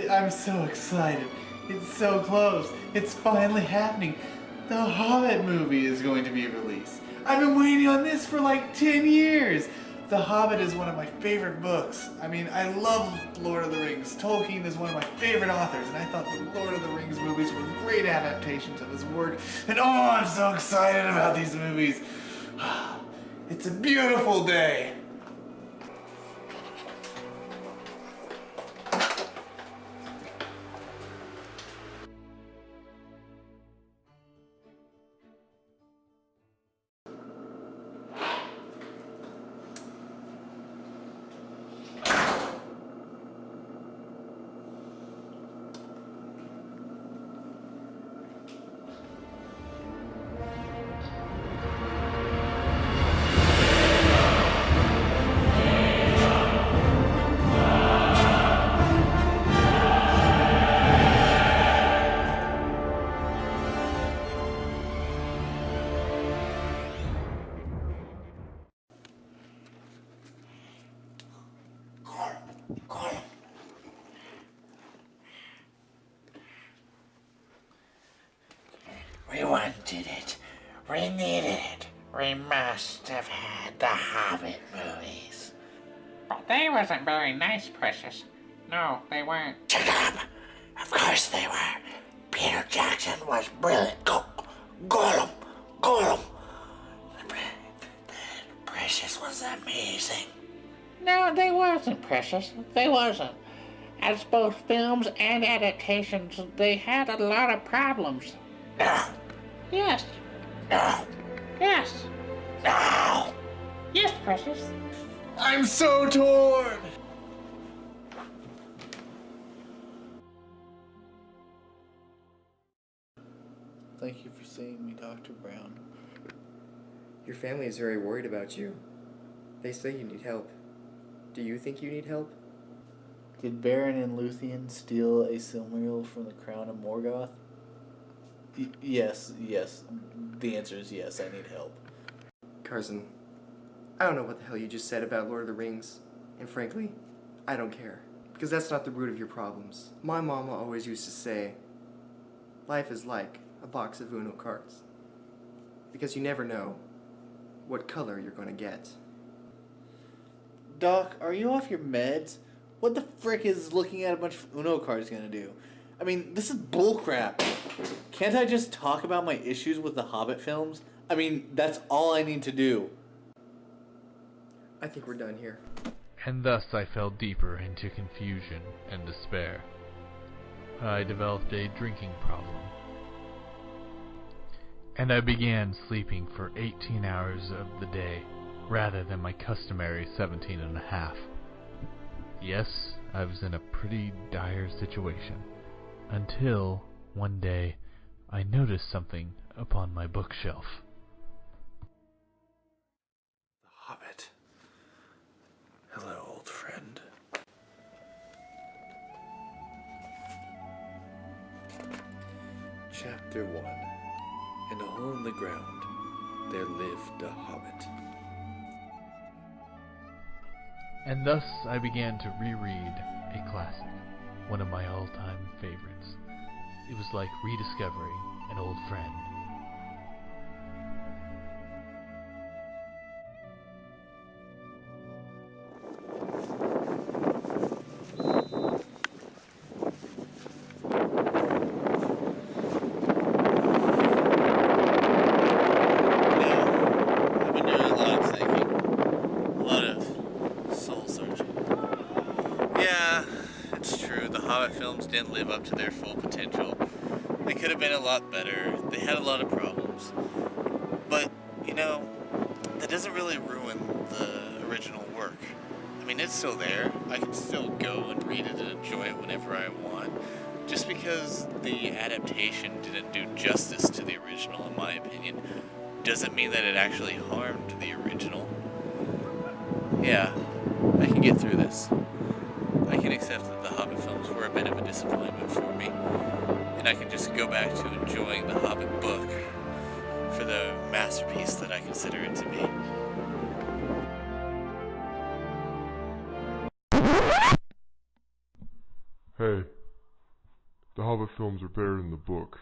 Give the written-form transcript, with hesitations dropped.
I'm so excited. It's so close. It's finally happening. The Hobbit movie is going to be released. I've been waiting on this for like 10 years. The Hobbit is one of my favorite books. I mean, I love Lord of the Rings. Tolkien is one of my favorite authors, and I thought the Lord of the Rings movies were great adaptations of his work. And oh, I'm so excited about these movies. It's a beautiful day. We wanted it. We needed it. We must have had the Hobbit movies. But they wasn't very nice, Precious. No, they weren't. Shut up! Of course they were. Peter Jackson was brilliant. Gollum! Precious was amazing. No, they wasn't, Precious. They wasn't. As both films and adaptations, they had a lot of problems. No. Yes. No. Yes. No. Yes, Precious. I'm so torn. Thank you for seeing me, Dr. Brown. Your family is very worried about you. They say you need help. Do you think you need help? Did Baron and Luthien steal a Silmaril from the crown of Morgoth? Yes. The answer is yes, I need help. Carson, I don't know what the hell you just said about Lord of the Rings. And frankly, I don't care. Because that's not the root of your problems. My mama always used to say, life is like a box of Uno cards. Because you never know what color you're going to get. Doc, are you off your meds? What the frick is looking at a bunch of Uno cards gonna do? I mean, this is bullcrap. Can't I just talk about my issues with the Hobbit films? I mean, that's all I need to do. I think we're done here. And thus I fell deeper into confusion and despair. I developed a drinking problem. And I began sleeping for 18 hours of the day, rather than my customary 17 and a half. Yes, I was in a pretty dire situation, until one day I noticed something upon my bookshelf. The Hobbit. Hello, old friend. Chapter 1. In a hole in the ground, there lived a hobbit. And thus I began to reread a classic, one of my all-time favorites. It was like rediscovering an old friend. Films didn't live up to their full potential. They could have been a lot better. They had a lot of problems. But, you know, that doesn't really ruin the original work. I mean, it's still there. I can still go and read it and enjoy it whenever I want. Just because the adaptation didn't do justice to the original, in my opinion, doesn't mean that it actually harmed the original. Yeah, I can get through this. I can accept that the Hobbit films were a bit of a disappointment for me, and I can just go back to enjoying the Hobbit book for the masterpiece that I consider it to be. Hey, The Hobbit films are better than the book.